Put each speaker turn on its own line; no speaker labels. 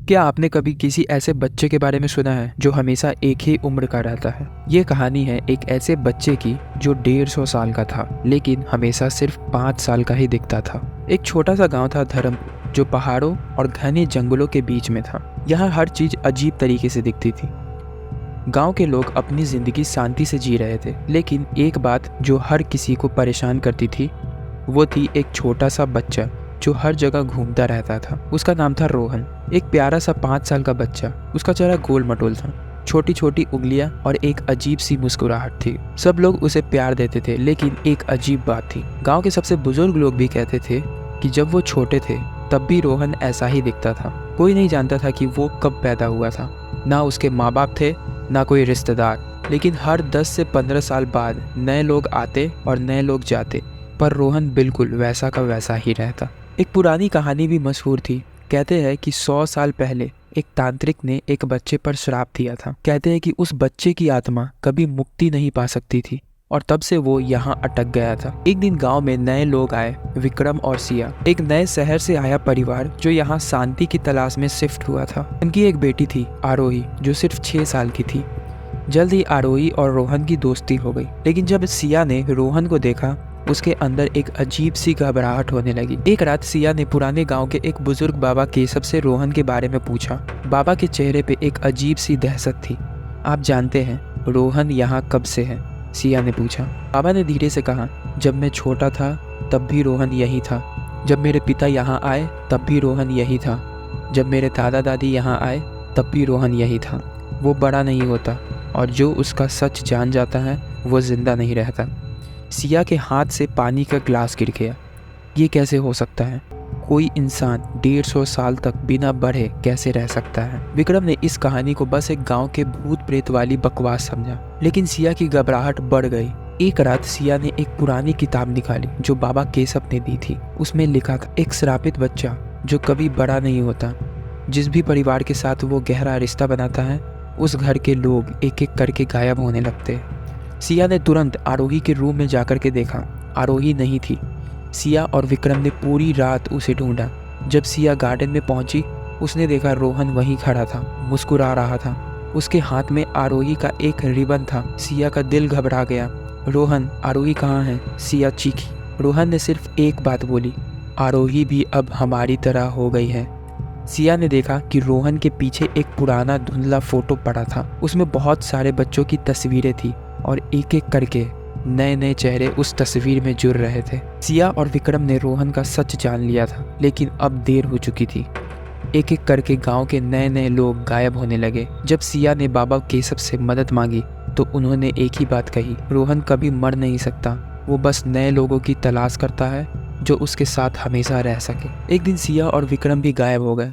क्या आपने कभी किसी ऐसे बच्चे के बारे में सुना है जो हमेशा एक ही उम्र का रहता है? ये कहानी है एक ऐसे बच्चे की जो 150 साल का था लेकिन हमेशा सिर्फ 5 साल का ही दिखता था। एक छोटा सा गांव था धर्मपुर, जो पहाड़ों और घने जंगलों के बीच में था। यहाँ हर चीज अजीब तरीके से दिखती थी। गांव के लोग अपनी जिंदगी शांति से जी रहे थे, लेकिन एक बात जो हर किसी को परेशान करती थी वो थी एक छोटा सा बच्चा जो हर जगह घूमता रहता था। उसका नाम था रोहन। एक प्यारा सा 5 साल का बच्चा। उसका चेहरा गोल मटोल था, छोटी छोटी उंगलियां और एक अजीब सी मुस्कुराहट थी। सब लोग उसे प्यार देते थे, लेकिन एक अजीब बात थी। गांव के सबसे बुजुर्ग लोग भी कहते थे कि जब वो छोटे थे तब भी रोहन ऐसा ही दिखता था। कोई नहीं जानता था कि वो कब पैदा हुआ था। ना उसके माँ बाप थे, ना कोई रिश्तेदार। लेकिन हर 10 से 15 साल बाद नए लोग आते और नए लोग जाते, पर रोहन बिल्कुल वैसा का वैसा ही रहता। एक पुरानी कहानी भी मशहूर थी। कहते हैं कि 100 साल पहले एक तांत्रिक ने एक बच्चे पर श्राप दिया था। कहते हैं कि उस बच्चे की आत्मा कभी मुक्ति नहीं पा सकती थी और तब से वो यहाँ अटक गया था। एक दिन गांव में नए लोग आए, विक्रम और सिया, एक नए शहर से आया परिवार जो यहाँ शांति की तलाश में शिफ्ट हुआ था। उनकी एक बेटी थी आरोही, जो सिर्फ 6 साल की थी। जल्द ही आरोही और रोहन की दोस्ती हो गई, लेकिन जब सिया ने रोहन को देखा उसके अंदर एक अजीब सी घबराहट होने लगी। एक रात सिया ने पुराने गांव के एक बुजुर्ग बाबा केशव से रोहन के बारे में पूछा। बाबा के चेहरे पे एक अजीब सी दहशत थी। आप जानते हैं रोहन यहाँ कब से है? सिया ने पूछा। बाबा ने धीरे से कहा, जब मैं छोटा था तब भी रोहन यही था। जब मेरे पिता यहाँ आए तब भी रोहन यही था। जब मेरे दादा दादी यहाँ आए तब भी रोहन यही था। वो बड़ा नहीं होता और जो उसका सच जान जाता है वो जिंदा नहीं रहता। सिया के हाथ से पानी का ग्लास गिर गया। ये कैसे हो सकता है? कोई इंसान 150 साल तक बिना बढ़े कैसे रह सकता है? विक्रम ने इस कहानी को बस एक गांव के भूत प्रेत वाली बकवास समझा, लेकिन सिया की घबराहट बढ़ गई। एक रात सिया ने एक पुरानी किताब निकाली जो बाबा केशव ने दी थी। उसमें लिखा था, एक श्रापित बच्चा जो कभी बड़ा नहीं होता। जिस भी परिवार के साथ वो गहरा रिश्ता बनाता है, उस घर के लोग एक एक करके गायब होने लगते हैं। सिया ने तुरंत आरोही के रूम में जाकर के देखा। आरोही नहीं थी। सिया और विक्रम ने पूरी रात उसे ढूंढा। जब सिया गार्डन में पहुंची, उसने देखा रोहन वहीं खड़ा था, मुस्कुरा रहा था। उसके हाथ में आरोही का एक रिबन था। सिया का दिल घबरा गया। रोहन, आरोही कहाँ है? सिया चीखी। रोहन ने सिर्फ एक बात बोली, आरोही भी अब हमारी तरह हो गई है। सिया ने देखा कि रोहन के पीछे एक पुराना धुंधला फोटो पड़ा था। उसमें बहुत सारे बच्चों की तस्वीरें थी और एक एक करके नए नए चेहरे उस तस्वीर में जुड़ रहे थे। सिया और विक्रम ने रोहन का सच जान लिया था, लेकिन अब देर हो चुकी थी। एक एक करके गांव के नए नए लोग गायब होने लगे। जब सिया ने बाबा केशव से मदद मांगी तो उन्होंने एक ही बात कही, रोहन कभी मर नहीं सकता। वो बस नए लोगों की तलाश करता है जो उसके साथ हमेशा रह सके। एक दिन सिया और विक्रम भी गायब हो गए।